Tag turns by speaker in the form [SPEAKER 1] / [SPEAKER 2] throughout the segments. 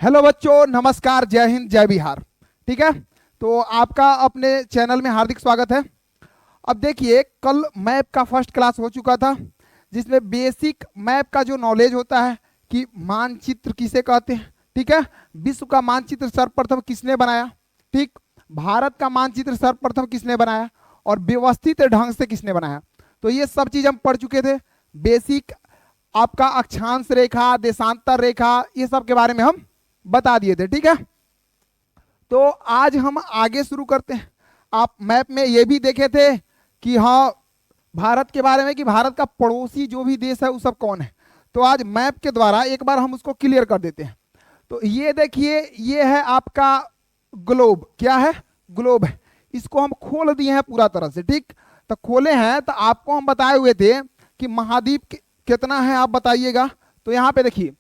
[SPEAKER 1] Hello बच्चों, नमस्कार, जय हिंद, जय बिहार। ठीक है, तो आपका अपने चैनल में हार्दिक स्वागत है। अब देखिए, कल मैप का फर्स्ट क्लास हो चुका था, जिसमें बेसिक मैप का जो नॉलेज होता है कि मानचित्र किसे कहते हैं। ठीक है, विश्व का मानचित्र सर्वप्रथम किसने बनाया, ठीक, भारत का मानचित्र सर्वप्रथम किसने बनाया और व्यवस्थित ढंग से किसने बनाया। तो ये सब चीज हम पढ़ चुके थे। बेसिक आपका अक्षांश रेखा, देशांतर रेखा, ये सब के बारे में हम बता दिए थे। ठीक है, तो आज हम आगे शुरू करते हैं। आप मैप में ये भी देखे थे कि हाँ, भारत के बारे में कि भारत का पड़ोसी जो भी देश है वो सब कौन है। तो आज मैप के द्वारा एक बार हम उसको क्लियर कर देते हैं। तो ये देखिए, ये है आपका ग्लोब। क्या है? ग्लोब है। इसको हम खोल दिए हैं पूरा तरह से। ठीक, तो खोले हैं तो आपको हम बताए हुए थे कि महाद्वीप कितना है, आप बताइएगा। तो यहाँ पे देखिए,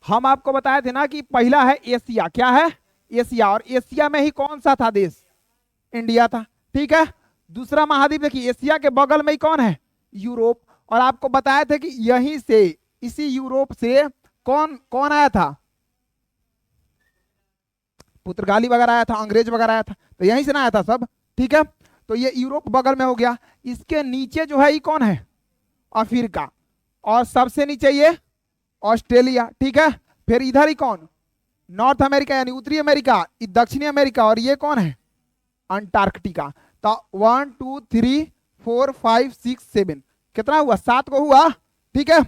[SPEAKER 1] हम आपको बताए थे ना कि पहला है एशिया। क्या है? एशिया। और एशिया में ही कौन सा था देश? इंडिया था। ठीक है, दूसरा महाद्वीप देखिए, एशिया के बगल में ही कौन है? यूरोप। और आपको बताए थे कि यहीं से, इसी यूरोप से कौन कौन आया था? पुर्तगाली वगैरह आया था, अंग्रेज वगैरह आया था, तो यहीं से ना आया था सब। ठीक है, तो ये यूरोप बगल में हो गया। इसके नीचे जो है ये कौन है? अफ्रीका। और सबसे नीचे ये ऑस्ट्रेलिया। ठीक है, फिर इधर ही कौन? नॉर्थ अमेरिका यानी उत्तरी अमेरिका, दक्षिणी अमेरिका। और ये कौन है? अंटार्कटिका। तो 1 2 3 4 5 6 7, कितना हुआ? 7 को हुआ। ठीक है,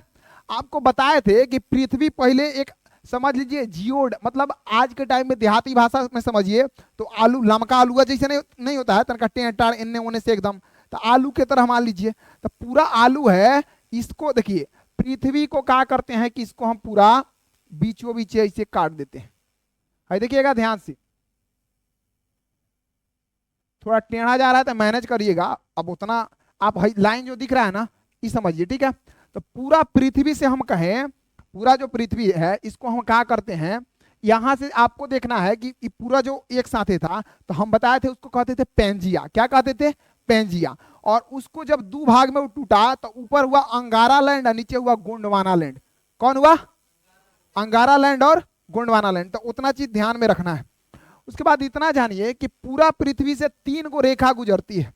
[SPEAKER 1] आपको बताए थे कि पृथ्वी पहले एक, समझ लीजिए, जियोड, मतलब आज के टाइम में देहाती भाषा में समझिए तो आलू, लमका आलू जैसे नहीं होता है, तनका टेंटार इन्ने होने से एकदम, तो आलू की तरह मान लीजिए। तो पूरा आलू है। इसको देखिए, पृथ्वी को क्या करते हैं कि इसको हम पूरा बीचों बीच ऐसे काट देते हैं। है, देखिएगा ध्यान से, थोड़ा टेढ़ा जा रहा है तो मैनेज करिएगा। अब उतना आप लाइन जो दिख रहा है ना, ये समझिए। ठीक है, तो पूरा पृथ्वी से हम कहें, पूरा जो पृथ्वी है इसको हम क्या करते हैं, यहां से आपको देखना है कि पूरा जो एक साथे था, तो हम बताए थे उसको कहते थे पेंजिया। क्या कहते थे? पेंजिया। और उसको जब दो भाग में वो टूटा तो ऊपर हुआ अंगारा लैंड और नीचे हुआ गोंडवाना लैंड। कौन हुआ? अंगारा लैंड और गोंडवाना लैंड। तो उतना चीज ध्यान में रखना है। उसके बाद इतना जानिए कि पूरा पृथ्वी से 3 गो रेखा गुजरती है।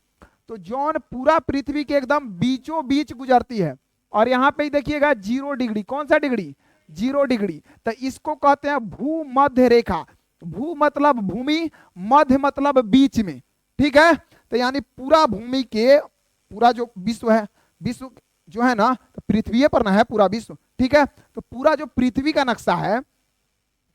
[SPEAKER 1] तो जौन पूरा पृथ्वी के एकदम बीचों बीच गुजरती है। और यहां पे ही देखिएगा 0 डिग्री। कौन सा डिग्री? 0 डिग्री। तो इसको कहते हैं भूमध्य रेखा। भू मतलब भूमि, मध्य मतलब बीच में। ठीक है, तो यानी पूरा भूमि के, पूरा जो विश्व है, विश्व जो है ना, तो पृथ्वी पर ना है पूरा विश्व। ठीक है, तो पूरा जो पृथ्वी का नक्शा है,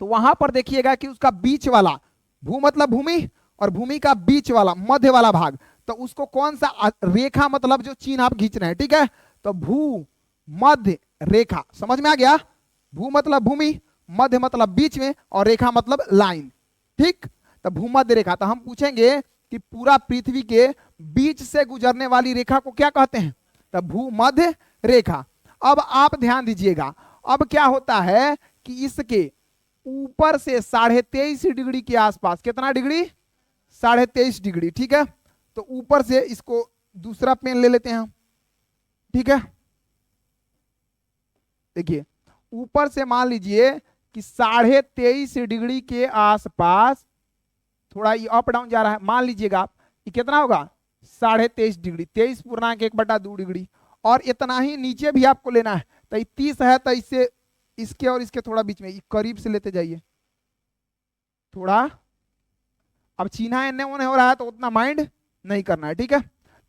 [SPEAKER 1] तो वहां पर देखिएगा कि उसका बीच वाला, भू मतलब भूमि, और भूमि का बीच वाला, मध्य वाला भाग, तो उसको कौन सा रेखा, मतलब जो चिन्ह आप खींच रहे हैं। ठीक है, तो भू मध्य रेखा, समझ में आ गया? भू मतलब भूमि, मध्य मतलब बीच में, और रेखा मतलब लाइन। ठीक, तो भूमध्य रेखा। तो हम पूछेंगे कि पूरा पृथ्वी के बीच से गुजरने वाली रेखा को क्या कहते हैं? तो भूमध्य रेखा। अब आप ध्यान दीजिएगा, अब क्या होता है कि इसके ऊपर से 23.5 डिग्री के आसपास, कितना डिग्री? 23.5 डिग्री। ठीक है, तो ऊपर से इसको दूसरा पेन ले लेते हैं हम। ठीक है, देखिए, ऊपर से मान लीजिए कि 23.5 डिग्री के आसपास, थोड़ा ये अप डाउन जा रहा है, मान लीजिएगा आप, ये कितना होगा? 23.5 डिग्री, 23.1/2 डिग्री। और इतना ही नीचे भी आपको लेना है, तो 30 है, तो इससे, इसके और इसके थोड़ा बीच में करीब से लेते जाइए थोड़ा। अब चीना इन्ने उन्हें हो रहा है तो उतना माइंड नहीं करना है। ठीक है,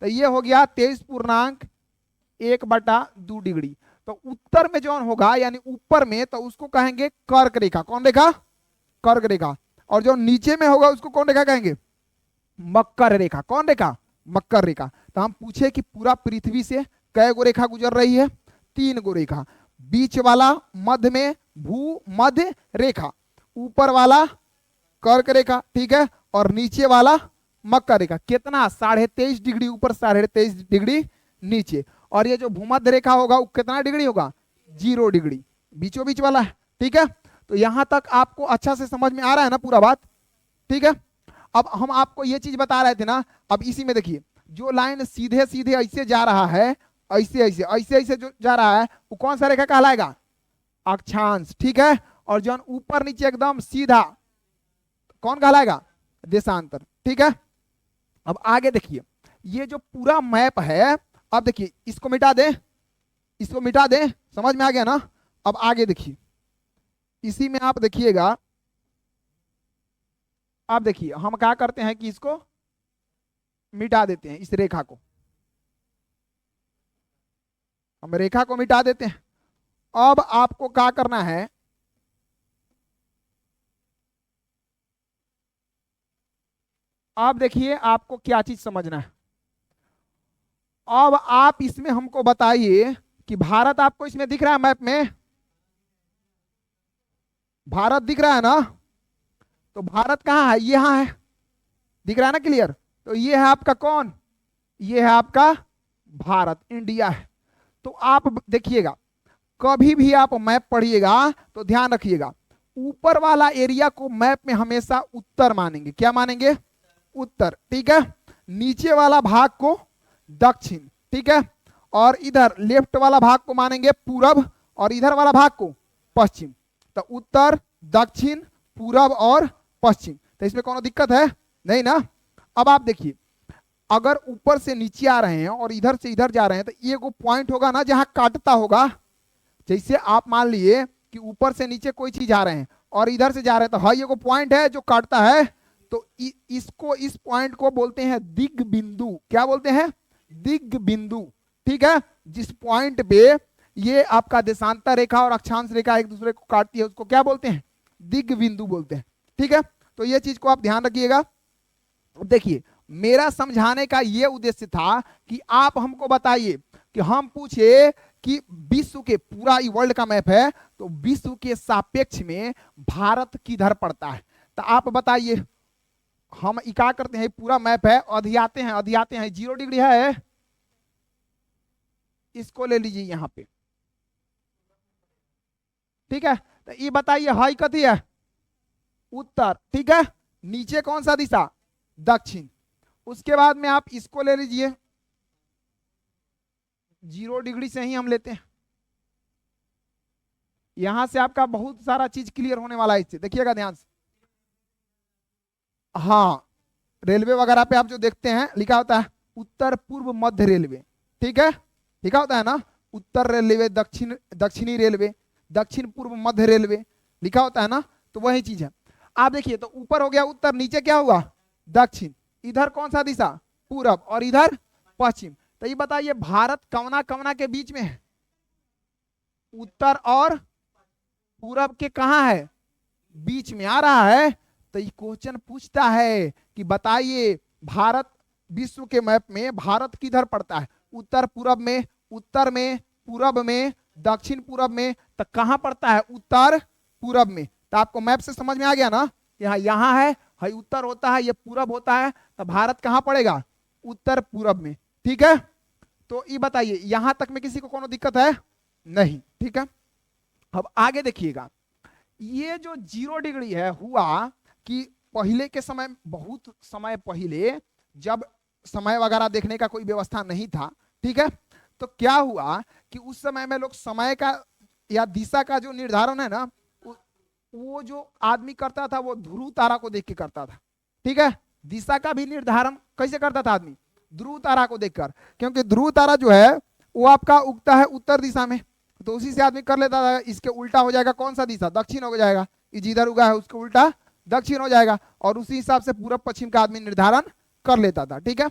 [SPEAKER 1] तो ये हो गया 23.1/2 डिग्री। तो उत्तर में जो होगा यानी ऊपर में, तो उसको कहेंगे कर्क रेखा। कौन रेखा? कर्क रेखा। और जो नीचे में होगा उसको कौन रेखा कहेंगे? मकर रेखा। कौन रेखा? मकर रेखा। तो हम पूछे कि पूरा पृथ्वी से कै गो रेखा गुजर रही है? 3 गो रेखा। बीच वाला मध्य में भू मध्य रेखा, ऊपर वाला कर्क रेखा। ठीक है, और नीचे वाला मकर रेखा। कितना? 23.5 डिग्री ऊपर, 23.5 डिग्री नीचे। और ये जो भूमध्य रेखा होगा वो कितना डिग्री होगा? 0 डिग्री, बीचों बीच वाला है। ठीक है, तो यहां तक आपको अच्छा से समझ में आ रहा है ना पूरा बात? ठीक है, अब हम आपको ये चीज बता रहे थे ना, अब इसी में देखिए, जो लाइन सीधे सीधे ऐसे जा रहा है, ऐसे ऐसे ऐसे ऐसे जो जा रहा है, वो कौन सा रेखा कहलाएगा? अक्षांश। ठीक है, और जौन ऊपर नीचे एकदम सीधा कौन कहलाएगा, देशांतर। ठीक है, अब आगे देखिए, ये जो पूरा मैप है, अब देखिए इसको मिटा दें, इसको मिटा दें, समझ में आ गया ना। अब आगे देखिए, इसी में आप देखिएगा, अब देखिए हम क्या करते हैं कि इसको मिटा देते हैं, इस रेखा को हम रेखा को मिटा देते हैं। अब आपको क्या करना है, अब देखिए आपको क्या चीज समझना है। अब आप इसमें हमको बताइए कि भारत आपको इसमें दिख रहा है, मैप में भारत दिख रहा है ना, तो भारत कहाँ है, यहां है, दिख रहा है ना क्लियर। तो ये है आपका कौन, ये है आपका भारत, इंडिया है। तो आप देखिएगा, कभी भी आप मैप पढ़िएगा तो ध्यान रखिएगा, ऊपर वाला एरिया को मैप में हमेशा उत्तर मानेंगे, क्या मानेंगे, उत्तर। ठीक है, नीचे वाला भाग को दक्षिण। ठीक है, और इधर लेफ्ट वाला भाग को मानेंगे पूरब, और इधर वाला भाग को पश्चिम। तो उत्तर, दक्षिण, पूरब और पश्चिम। तो इसमें कोनो दिक्कत है नहीं ना। अब आप देखिए, अगर ऊपर से नीचे आ रहे हैं और इधर से इधर जा रहे हैं, तो ये को पॉइंट होगा ना जहां काटता होगा। जैसे आप मान लिए कि ऊपर से नीचे कोई चीज आ रहे हैं और इधर से जा रहे हैं, तो हाँ ये को पॉइंट है जो काटता है। तो इसको, इस पॉइंट को बोलते हैं दिग बिंदु। क्या बोलते हैं, दिग बिंदु। ठीक है, जिस पॉइंट पे ये आपका देशांतर रेखा और अक्षांश रेखा एक दूसरे को काटती है, उसको क्या बोलते हैं, दिग बिंदु बोलते हैं। ठीक है, तो ये चीज को आप ध्यान रखिएगा। देखिए, मेरा समझाने का ये उद्देश्य था कि आप हमको बताइए कि हम पूछे कि विश्व के, पूरा वर्ल्ड का मैप है, तो विश्व के सापेक्ष में भारत किधर पड़ता है। तो आप बताइए, हम क्या करते हैं, पूरा मैप है, अधियाते हैं, अधियाते हैं, 0 डिग्री है, इसको ले लीजिए यहां पे। ठीक है, तो ये बताइए हाई कथी है, उत्तर। ठीक है, नीचे कौन सा दिशा, दक्षिण। उसके बाद में आप इसको ले लीजिए, 0 डिग्री से ही हम लेते हैं। यहां से आपका बहुत सारा चीज क्लियर होने वाला है, इससे देखिएगा ध्यान से। हाँ, रेलवे वगैरह पे आप जो देखते हैं लिखा होता है उत्तर पूर्व मध्य रेलवे। ठीक है, लिखा होता है ना, उत्तर रेलवे, दक्षिणी रेलवे, दक्षिण पूर्व मध्य रेलवे, लिखा होता है ना। तो वही चीज है। आप देखिए, तो ऊपर हो गया उत्तर, नीचे क्या हुआ, दक्षिण। इधर कौन सा दिशा, पूरब, और इधर पश्चिम। तो ये बताइए भारत कवना कवना के बीच में है, उत्तर और पूरब के कहां है, बीच में आ रहा है। तो ये क्वेश्चन पूछता है कि बताइए भारत, विश्व के मैप में भारत किधर पड़ता है, उत्तर पूरब में, उत्तर में, पूरब में, दक्षिण पूरब में। तो कहां पड़ता है, उत्तर पूरब में। तो आपको मैप से समझ में आ गया ना, यहाँ यहाँ है, उत्तर होता है, ये पूरब होता है, तो भारत कहां पड़ेगा, उत्तर पूरब में। ठीक है, तो ये बताइए यहां तक में किसी को कोनो दिक्कत है नहीं। ठीक है, अब आगे देखिएगा, ये जो 0 डिग्री है, हुआ कि पहले के समय, बहुत समय पहले, जब समय वगैरह देखने का कोई व्यवस्था नहीं था, ठीक है, तो क्या हुआ कि उस समय में लोग समय का या दिशा का जो निर्धारण है ना, वो जो आदमी करता था वो ध्रुव तारा को देख के करता था। ठीक है, दिशा का भी निर्धारण कैसे करता था आदमी, ध्रुव तारा को देखकर, क्योंकि ध्रुव तारा जो है वो आपका उगता है उत्तर दिशा में, तो उसी से आदमी कर लेता था। इसके उल्टा हो जाएगा कौन सा दिशा, दक्षिण हो जाएगा, जिधर उगा है उसके उल्टा दक्षिण हो जाएगा, और उसी हिसाब से पूरब पश्चिम का आदमी निर्धारण कर लेता था। ठीक है,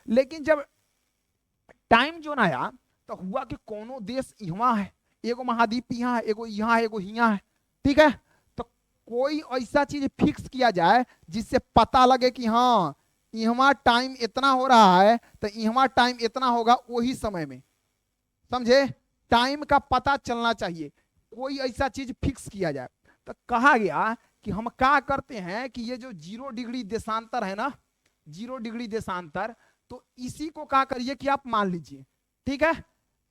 [SPEAKER 1] लेकिन जब टाइम जोन आया तो हुआ कि कोनो देश यहाँ है, एगो महाद्वीप यहाँ है, एगो यहाँ है, एगो यहाँ है। ठीक है, तो कोई ऐसा चीज फिक्स किया जाए जिससे पता लगे कि हाँ यहाँ टाइम इतना हो रहा है, तो यहाँ टाइम इतना होगा वही समय में, समझे, टाइम का पता चलना चाहिए, कोई ऐसा चीज फिक्स किया जाए। तो कहा गया कि हम क्या करते हैं कि ये जो 0 डिग्री देशांतर है ना, 0 डिग्री देशांतर, तो इसी को क्या करिए कि आप मान लीजिए। ठीक है,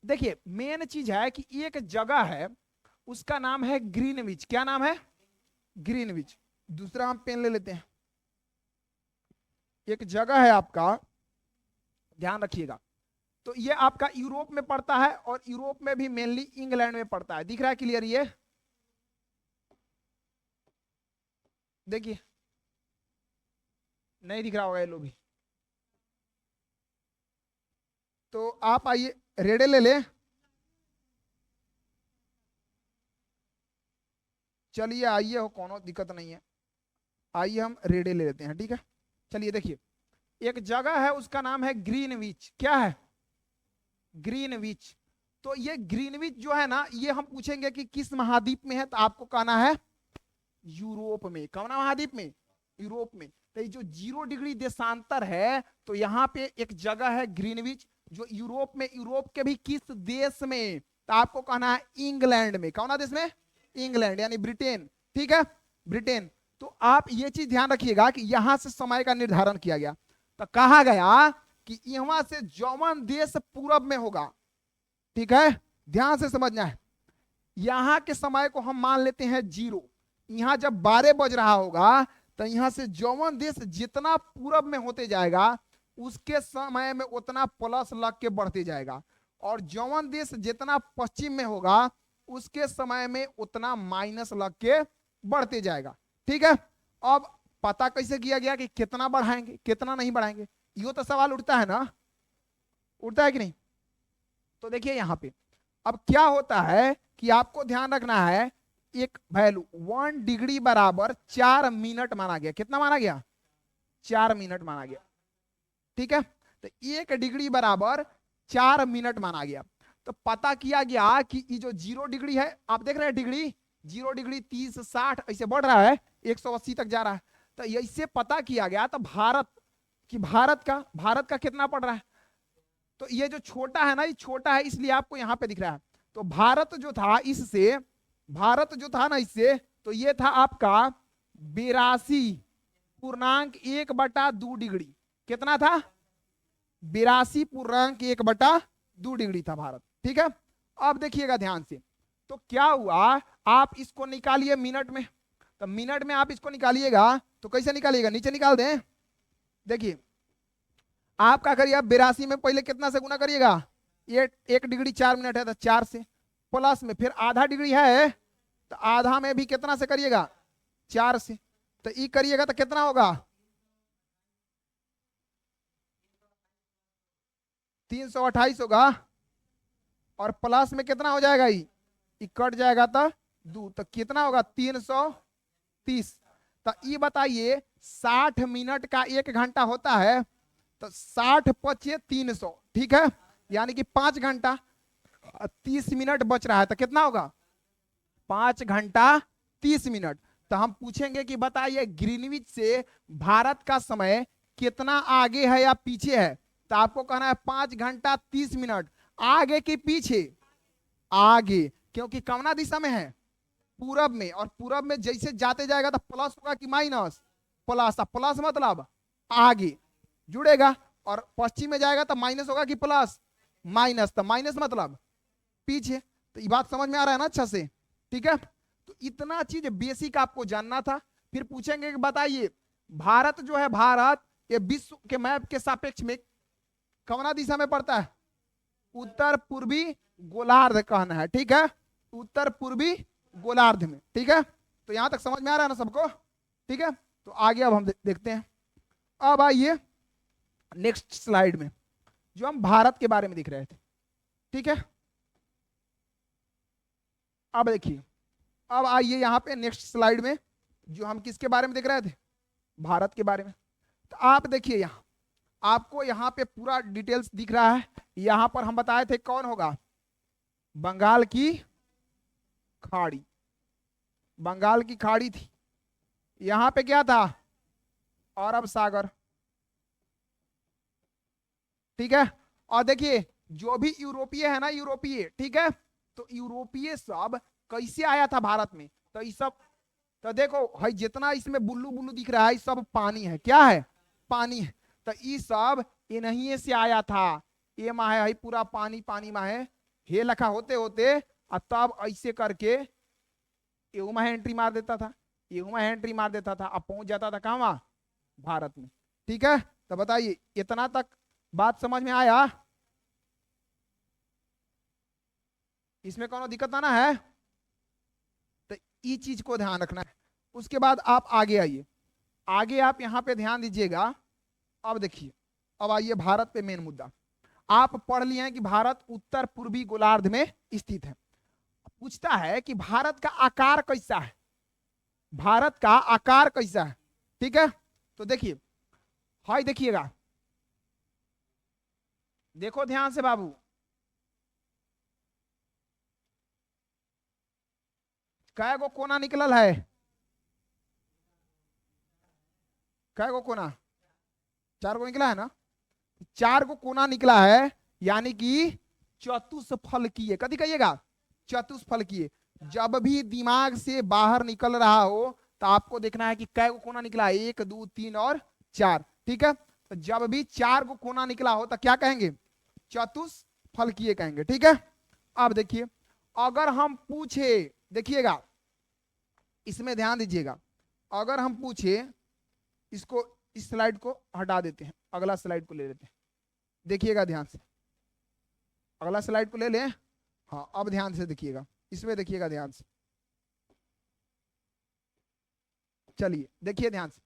[SPEAKER 1] देखिए मेन चीज है कि एक जगह है, उसका नाम है ग्रीनविच। क्या नाम है, ग्रीनविच। दूसरा हम पेन ले लेते हैं, एक जगह है आपका, ध्यान रखिएगा, तो ये आपका यूरोप में पड़ता है, और यूरोप में भी मेनली इंग्लैंड में पड़ता है। दिख रहा है क्लियर, ये देखिए नहीं दिख रहा होगा येलो भी। तो आप आइए रेडे ले ले, चलिए आइए, हो कोनो दिक्कत नहीं है। आइए हम रेडे ले लेते हैं, ठीक है। चलिए देखिए, एक जगह है उसका नाम है ग्रीनविच। क्या है? ग्रीनविच। तो ये ग्रीनविच जो है ना, ये हम पूछेंगे कि किस महाद्वीप में है, तो आपको कहना है यूरोप में। कौन महाद्वीप में? यूरोप में। तो ये जो 0 डिग्री देशांतर है, तो यहाँ पे एक जगह है ग्रीनविच जो यूरोप में। यूरोप के भी किस देश में? तो आपको कहना है इंग्लैंड में। कौन देश में? इंग्लैंड यानी ब्रिटेन, ठीक है, ब्रिटेन। तो आप ये चीज ध्यान रखिएगा कि यहां से समय का निर्धारण किया गया। तो कहा गया कि यहां से जौवन देश पूरब में होगा, ठीक है, ध्यान से समझना है। यहां के समय को हम मान लेते हैं 0। यहां जब 12 बज रहा होगा, तो यहां से जौवन देश जितना पूरब में होते जाएगा, उसके समय में उतना प्लस लग के बढ़ते जाएगा, और जौवन देश जितना पश्चिम में होगा, उसके समय में उतना माइनस लग के बढ़ते जाएगा, ठीक है। अब पता कैसे किया गया कि कितना बढ़ाएंगे कितना नहीं बढ़ाएंगे? यो तो सवाल उठता है ना, उठता है कि नहीं? तो देखिए यहां पे अब क्या होता है कि आपको ध्यान रखना है, एक वैल्यू 1 डिग्री बराबर 4 मिनट माना गया। कितना माना गया? 4 मिनट माना गया, ठीक है। तो 1 डिग्री बराबर 4 मिनट माना गया। तो पता किया गया कि ये जो 0 डिग्री है, आप देख रहे हैं डिग्री, 0 डिग्री 30 60 ऐसे बढ़ रहा है, 180 तक जा रहा है। तो इससे पता किया गया, तो भारत का कितना पड़ रहा है? तो ये जो छोटा है ना, ये छोटा है, इसलिए आपको यहां पे दिख रहा है। तो भारत जो था इससे, भारत जो था ना इससे, तो ये था आपका 82.1/2 डिग्री। कितना था? 82.1/2 डिग्री था भारत, ठीक है। अब देखिएगा ध्यान से, तो क्या हुआ, आप इसको निकालिए मिनट में। तो मिनट में आप इसको निकालिएगा, तो कैसे निकालिएगा? नीचे निकाल दें। देखिए आप क्या करिए, आप 82 में पहले कितना से गुना करिएगा? ये 1 डिग्री 4 मिनट है, तो 4 से, प्लस में फिर आधा डिग्री है, तो आधा में भी कितना से करिएगा? 4 से। तो ई करिएगा तो कितना होगा? 328 होगा, और प्लस में कितना हो जाएगा? ई कट जाएगा तो 2, तो कितना होगा? 330। तो ये बताइए 60 मिनट का 1 घंटा होता है, तो 60 पचे 300, ठीक है, यानी कि 5 घंटा 30 मिनट बच रहा है, तो कितना होगा? 5 घंटा 30 मिनट। तो हम पूछेंगे कि बताइए ग्रीनविच से भारत का समय कितना आगे है या पीछे है? तो आपको कहना है 5 घंटा 30 मिनट। आगे कि पीछे? आगे, क्योंकि कौना दिशा में है? पूरब में। और पूरब में जैसे जाते जाएगा तो प्लस होगा कि माइनस? प्लस। प्लस मतलब आगे जुड़ेगा, और पश्चिम में जाएगा तो माइनस होगा कि प्लस? माइनस। तो माइनस मतलब पीछे। तो ये बात समझ में आ रहा है ना अच्छा से, ठीक है। तो इतना चीज बेसिक आपको जानना था। फिर पूछेंगे कि बताइए भारत जो है, भारत ये विश्व के मैप के सापेक्ष में कौना दिशा में पड़ता है? उत्तर पूर्वी गोलार्ध कहना है, ठीक है, उत्तर पूर्वी गोलार्ध में, ठीक है। तो यहां तक समझ में आ रहा है ना सबको? ठीक है। तो आगे अब हम देखते हैं। अब आइए नेक्स्ट स्लाइड में, जो हम भारत के बारे में दिख रहे थे, ठीक है। अब देखिए, अब आइए यहां पे नेक्स्ट स्लाइड में, जो हम किसके बारे में देख रहे थे? भारत के बारे में। तो आप देखिए यहां, आपको यहां पे पूरा डिटेल्स दिख रहा है। यहां पर हम बताए थे कौन होगा? बंगाल की खाड़ी, बंगाल की खाड़ी थी। यहां पे क्या था? अरब सागर, ठीक है। और देखिए जो भी यूरोपीय है ना, यूरोपीय, ठीक है, तो यूरोपीय सब कैसे आया था भारत में? तो ये सब, तो देखो भाई जितना इसमें बुल्लू बुल्लू दिख रहा है, सब पानी है। क्या है? पानी है। तो ये सब इन्हीं से आया था। ये माँ है पूरा पानी, पानी माँ है, हे लखा होते होते, और तब ऐसे करके एहू में एंट्री मार देता था, एहू में एंट्री मार देता था, अब पहुंच जाता था कहाँ? भारत में, ठीक है। तो बताइए इतना तक बात समझ में आया? इसमें कोनो दिक्कत आना है? तो ये चीज को ध्यान रखना है। उसके बाद आप आगे आइए, आगे आप यहां पे ध्यान दीजिएगा। अब देखिए, अब आइए भारत पे मेन मुद्दा। आप पढ़ लिए हैं कि भारत उत्तर पूर्वी गोलार्ध में स्थित है। पूछता है कि भारत का आकार कैसा है, भारत का आकार कैसा है। ठीक है, तो देखिए, हाय देखिएगा, देखो ध्यान से बाबू, कै गो कोना निकलल है, कै गो कोना, 4 गो निकला है ना, 4 गो कोना निकला है, यानी कि चतुष्फलकीय। कभी कहिएगा, चतुष्फलकीय। जब भी दिमाग से बाहर निकल रहा हो तो आपको देखना है कि कै गो कोना निकला है, 1 2 3 और 4। ठीक है, तो जब भी 4 गो कोना निकला हो तो क्या कहेंगे, चतुष्फलकीय कहेंगे। ठीक है, अब देखिए, अगर हम पूछे, देखिएगा इसमें ध्यान दीजिएगा, अगर हम पूछे, इसको, इस स्लाइड को हटा देते हैं, अगला स्लाइड को ले लेते हैं, देखिएगा ध्यान से, अगला स्लाइड को ले लें। हाँ, अब ध्यान से देखिएगा, इसमें देखिएगा ध्यान से, चलिए देखिए ध्यान से।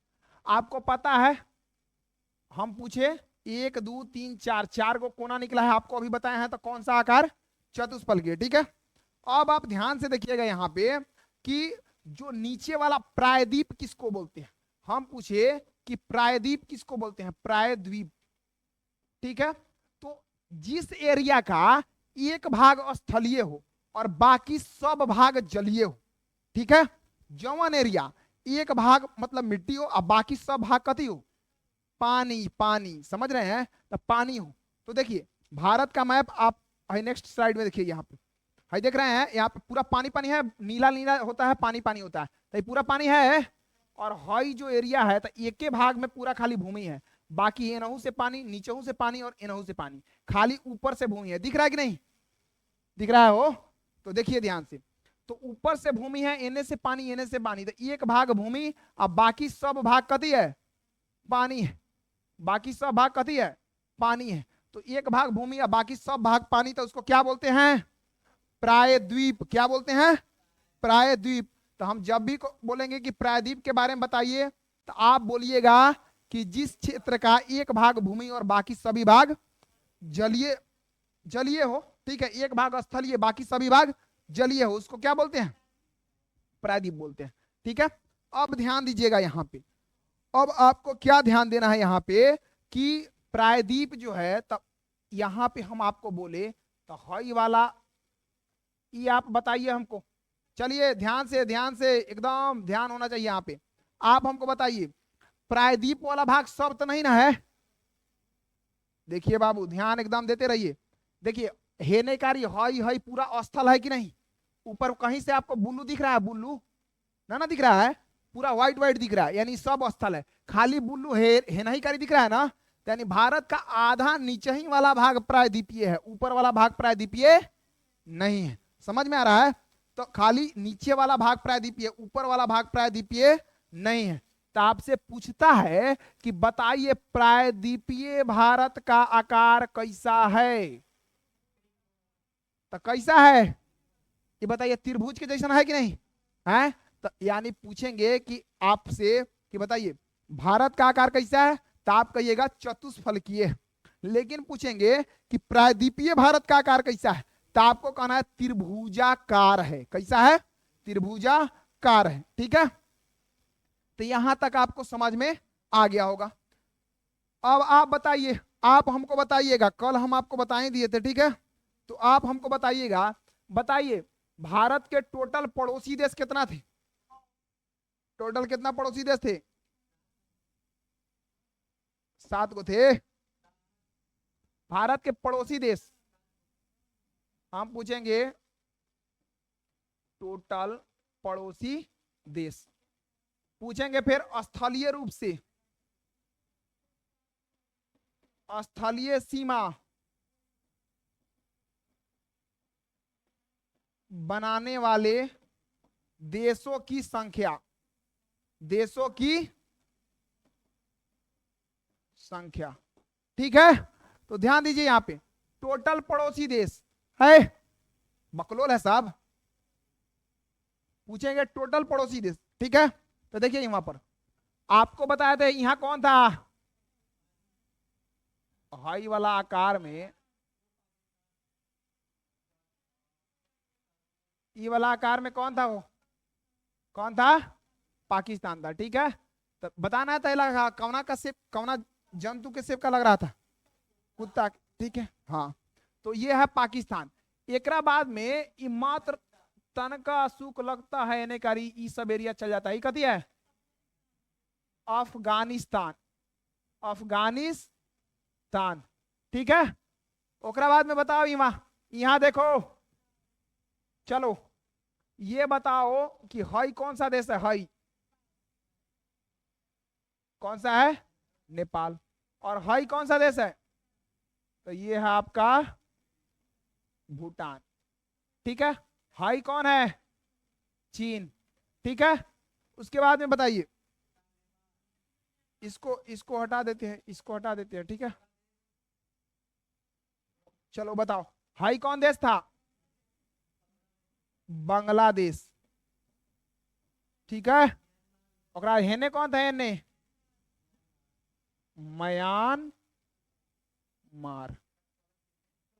[SPEAKER 1] आपको पता है, हम पूछे 1 2 3 4, 4 को कोना निकला है, आपको अभी बताया है, तो कौन सा आकार, चतुष्फलकीय। ठीक है, अब आप ध्यान से देखिएगा यहाँ पे कि जो नीचे वाला प्रायद्वीप किसको बोलते हैं, हम पूछे कि प्रायद्वीप किसको बोलते हैं, प्रायद्वीप। ठीक है, तो जिस एरिया का एक भाग स्थलीय हो और बाकी सब भाग जलीय हो, ठीक है, जवन एरिया एक भाग मतलब मिट्टी हो और बाकी सब भाग कथी हो, पानी, पानी, समझ रहे हैं, तो पानी हो। तो देखिए भारत का मैप आप नेक्स्ट स्लाइड में देखिए, यहाँ पे हाई देख रहे हैं, यहाँ पे पूरा पानी पानी है, नीला नीला होता है, पानी पानी होता है, तो ये पूरा पानी है। और हाई जो एरिया है, तो एक के भाग में पूरा खाली भूमि है, बाकी एनहू से पानी, नीचहू से पानी और एनहू से पानी, खाली ऊपर से भूमि है। दिख रहा है कि नहीं, दिख रहा है हो, तो देखिए ध्यान से, तो ऊपर से भूमि है, एने से पानी, एने से पानी, तो एक भाग भूमि और बाकी सब भाग कथी है, पानी है, बाकी सब भाग कथी है, पानी है। तो एक भाग भूमि और बाकी सब भाग पानी, तो उसको क्या बोलते हैं, प्रायद्वीप। क्या बोलते हैं, प्रायद्वीप। तो हम जब भी बोलेंगे कि प्रायद्वीप के बारे में बताइए, तो आप बोलिएगा कि जिस क्षेत्र का एक भाग भूमि और बाकी सभी भाग जलीय, जलीय हो, ठीक है, एक भाग स्थलीय, बाकी सभी भाग जलीय हो, उसको क्या बोलते हैं, प्रायद्वीप बोलते हैं। ठीक है, अब ध्यान दीजिएगा यहाँ पे, अब आपको क्या ध्यान देना है यहाँ पे कि प्रायद्वीप जो है, तब यहाँ पे हम आपको बोले तो हई वाला, ये आप बताइए हमको, चलिए ध्यान से एकदम ध्यान होना चाहिए यहाँ पे। आप हमको बताइए, प्रायद्वीप वाला भाग सब तो नहीं ना है, देखिए बाबू ध्यान एकदम देते रहिए। देखिए हेनेकारी हई हई पूरा स्थल है कि नहीं, ऊपर कहीं से आपको बुल्लू दिख रहा है, बुल्लू ना दिख रहा है, पूरा व्हाइट व्हाइट दिख रहा है, यानी सब स्थल है, खाली बुल्लू हेनाहीकारी दिख रहा है ना, यानी भारत का आधा नीचे ही वाला भाग प्रायद्वीपीय है, ऊपर वाला भाग प्रायद्वीपीय नहीं है। समझ में आ रहा है, तो खाली नीचे वाला भाग प्रायद्वीपीय, ऊपर वाला भाग प्रायद्वीपीय नहीं है। तो आपसे पूछता है कि बताइए प्रायद्वीपीय भारत का आकार कैसा है, तो कैसा है ये बताइए, त्रिभुज के जैसा है कि नहीं है, तो यानी पूछेंगे कि आपसे कि बताइए भारत का आकार कैसा है, तो आप कहिएगा चतुष्फलकीय। लेकिन पूछेंगे कि प्रायद्वीपीय भारत का आकार कैसा है, तो आपको कहना है त्रिभुजाकार है। कैसा है, त्रिभुजाकार है। ठीक है, तो यहां तक आपको समझ में आ गया होगा। अब आप बताइए, आप हमको बताइएगा, कल हम आपको बताए दिए थे, ठीक है, तो आप हमको बताइएगा, बताइए भारत के टोटल पड़ोसी देश कितना थे, टोटल कितना पड़ोसी देश थे, 7 गो थे भारत के पड़ोसी देश। हम पूछेंगे टोटल पड़ोसी देश, पूछेंगे फिर स्थलीय रूप से, स्थलीय सीमा बनाने वाले देशों की संख्या, देशों की संख्या। ठीक है, तो ध्यान दीजिए यहां पे टोटल पड़ोसी देश है, बकलोल है साहब, पूछेंगे टोटल पड़ोसी देश। ठीक है, तो देखिए यहां पर आपको बताया था यहां कौन था, हाई वाला आकार में, ई वाला आकार में कौन था, वो कौन था, पाकिस्तान था। ठीक है, तो बताना था कौना का शेप, कौना जंतु के शेप का लग रहा था, कुत्ता। ठीक है, हाँ, तो ये है पाकिस्तान। एकरा बाद में ई मात्र तन का सुख लगता है यानी कारी ई सब एरिया चल जाता है। कथी है, अफगानिस्तान, अफगानिस्तान। ठीक है, ओकरा बाद में बताओ यहाँ देखो, चलो ये बताओ कि हई कौन सा देश है, हई कौन सा है, नेपाल। और हई कौन सा देश है, तो ये है आपका भूटान। ठीक है, हाई कौन है, चीन। ठीक है, उसके बाद में बताइए, इसको इसको हटा देते हैं, इसको हटा देते हैं। ठीक है, चलो बताओ हाई कौन देश था, बांग्लादेश। ठीक है, ओकरा हेने कौन था, हेने म्यांमार।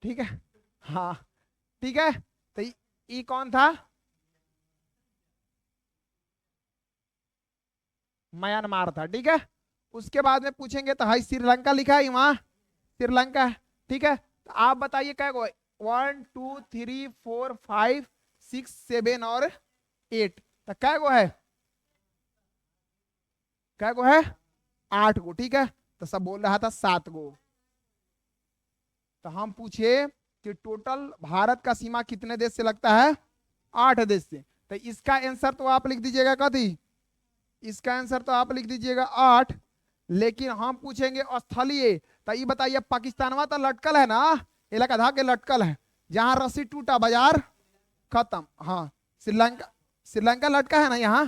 [SPEAKER 1] ठीक है, हाँ, ठीक है, तो ई कौन था, म्यांमार था। ठीक है, उसके बाद में पूछेंगे तो हाई श्रीलंका लिखा है वहां, श्रीलंका। ठीक है, तो आप बताइए क्या गो, 1 2 3 4 5 6 7 और 8, तो क्या गो है, क्या गो है, 8 गो। ठीक है, तो सब बोल रहा था 7 गो। तो हम पूछे कि टोटल भारत का सीमा कितने देश से लगता है, 8 देश से। तो इसका आंसर तो आप लिख दीजिएगा कथी, इसका आंसर तो आप लिख दीजिएगा 8। लेकिन हम पूछेंगे स्थलीय, तो ये बताइए पाकिस्तानवा तो लटकल है ना, इलाका धाके लटकल है, जहां रस्सी टूटा बाजार खत्म। हाँ, श्रीलंका, श्रीलंका लटका है ना यहाँ।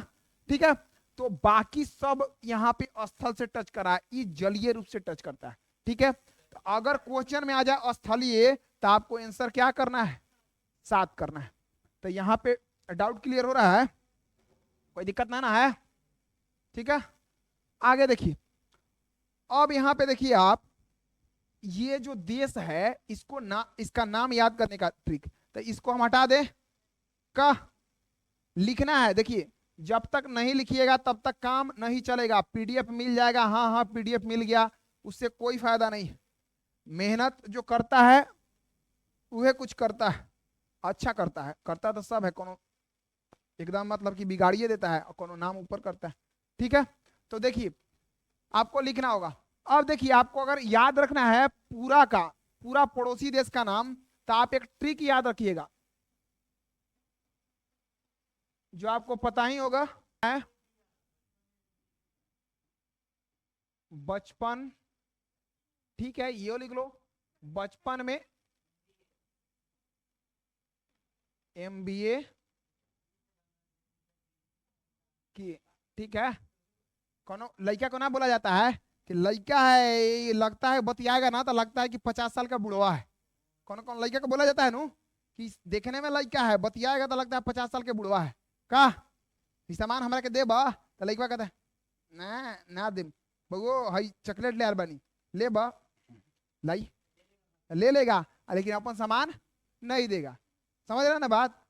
[SPEAKER 1] ठीक है, तो बाकी सब यहाँ पे स्थल से टच करा है, ये जलीय रूप से टच करता है। ठीक है, तो अगर क्वेश्चन में आ जाए स्थलीय, तो आपको आंसर क्या करना है, 7 करना है। तो यहाँ पे डाउट क्लियर हो रहा है, कोई दिक्कत ना है। ठीक है, आगे देखिए, अब यहाँ पे देखिए आप, ये जो देश है इसको ना, इसका नाम याद करने का ट्रिक, तो इसको हम हटा दें, का लिखना है। देखिए जब तक नहीं लिखिएगा तब तक काम नहीं चलेगा। पीडीएफ मिल जाएगा, हाँ हाँ पीडीएफ मिल गया, उससे कोई फायदा नहीं। मेहनत जो करता है वह कुछ करता है, अच्छा करता है, करता तो सब है, कोनो एकदम मतलब कि बिगाड़िए देता है और कोनो नाम ऊपर करता है। ठीक है, तो देखिए आपको लिखना होगा। अब देखिए आपको अगर याद रखना है पूरा का पूरा पड़ोसी देश का नाम, तो आप एक ट्रिक याद रखिएगा जो आपको पता ही होगा, है बचपन। ठीक है, ये लिख लो, बचपन में एमबीए की। ठीक है, कोनो लड़का को ना बोला जाता है कि लड़का है, ये लगता है बतियाएगा ना तो लगता है कि 50 साल का बुढ़वा है। कौन कौन लड़का को बोला जाता है नु, कि देखने में लड़का है, बतियाएगा तो लगता है 50 साल के बुढ़वा है। का सामान हमरा के देबा, तो लड़का कहता है ना ना दे बगो, हई चॉकलेट ले आर बानी, ले बा लाई, ले लेगा, लेकिन अपन सामान नहीं देगा। समझ रहे ना बात,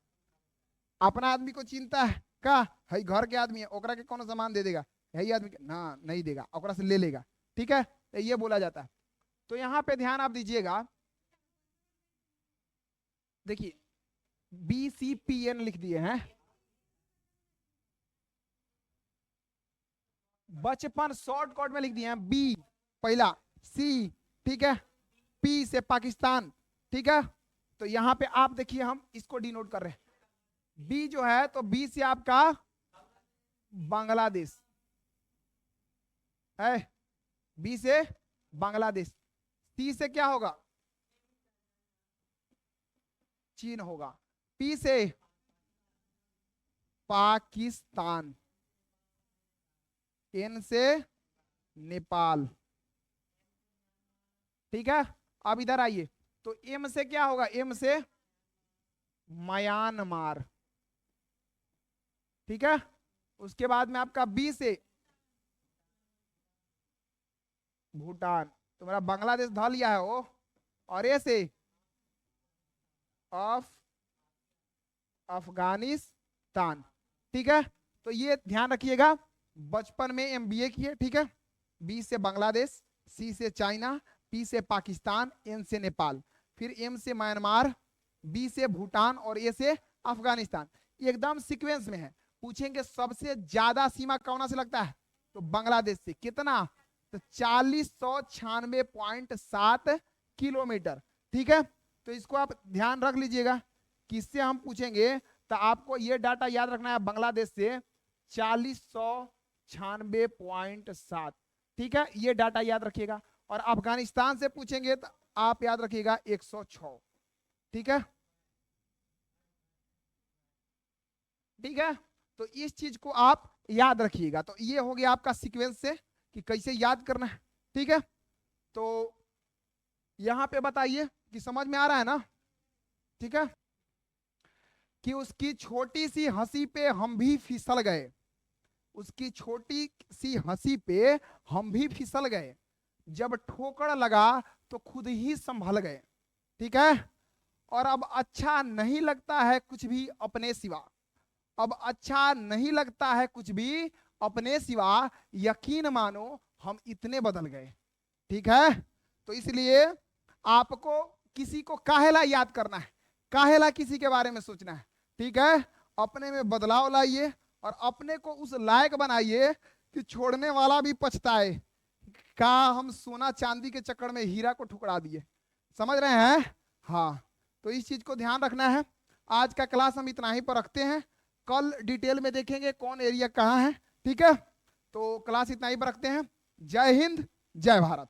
[SPEAKER 1] अपना आदमी को चिंता है का, हई घर के आदमी है, ओकरा के कौन सामान दे देगा, यही आदमी ना नहीं देगा, ओकरा से ले लेगा। ठीक है, तो ये बोला जाता है। तो यहाँ पे ध्यान आप दीजिएगा, देखिए BCPN लिख दिए हैं, बचपन शॉर्टकट में लिख दिए हैं, बी पहला, सी, ठीक है, पी से पाकिस्तान। ठीक है, तो यहां पे आप देखिए हम इसको डिनोट कर रहे हैं, बी जो है, तो बी से आपका बांग्लादेश है, बी से बांग्लादेश। सी से क्या होगा, चीन होगा। पी से पाकिस्तान, एन से नेपाल। ठीक है, अब इधर आइए, तो एम से क्या होगा, एम से म्यांमार। ठीक है, उसके बाद में आपका बी से भूटान, तो मेरा बांग्लादेश ध लिया है वो, और ए से अफगानिस्तान। ठीक है, तो ये ध्यान रखिएगा, बचपन में एमबीए किए, ठीक है। बी से बांग्लादेश, सी से चाइना, पी से पाकिस्तान, एन से नेपाल, फिर एम से म्यांमार, बी से भूटान और ए से अफगानिस्तान। एकदम सीक्वेंस में है। पूछेंगे सबसे ज्यादा सीमा कौन से लगता है, तो बांग्लादेश से। कितना, तो 4096.7 किलोमीटर। ठीक है, तो इसको आप ध्यान रख लीजिएगा, किससे हम पूछेंगे, तो आपको ये डाटा याद रखना है, बांग्लादेश से 4096.7। ठीक है, ये डाटा याद रखिएगा। और अफगानिस्तान से पूछेंगे तो आप याद रखिएगा 106। ठीक है, ठीक है, तो इस चीज को आप याद रखिएगा। तो ये हो गया आपका सीक्वेंस से कि कैसे याद करना है। ठीक है, तो यहां पे बताइए कि समझ में आ रहा है ना। ठीक है, कि उसकी छोटी सी हंसी पे हम भी फिसल गए, उसकी छोटी सी हंसी पे हम भी फिसल गए, जब ठोकर लगा तो खुद ही संभल गए। ठीक है, और अब अच्छा नहीं लगता है कुछ भी अपने सिवा, अब अच्छा नहीं लगता है कुछ भी अपने सिवा, यकीन मानो हम इतने बदल गए। ठीक है, तो इसलिए आपको किसी को काहेला याद करना है, काहेला किसी के बारे में सोचना है। ठीक है, अपने में बदलाव लाइए और अपने को उस लायक बनाइए कि छोड़ने वाला भी पछताए, का हम सोना चांदी के चक्कर में हीरा को ठुकरा दिए। समझ रहे हैं। हाँ, तो इस चीज को ध्यान रखना है। आज का क्लास हम इतना ही पर रखते हैं, कल डिटेल में देखेंगे कौन एरिया कहाँ है। ठीक है, तो क्लास इतना ही पर रखते हैं। जय हिंद, जय भारत।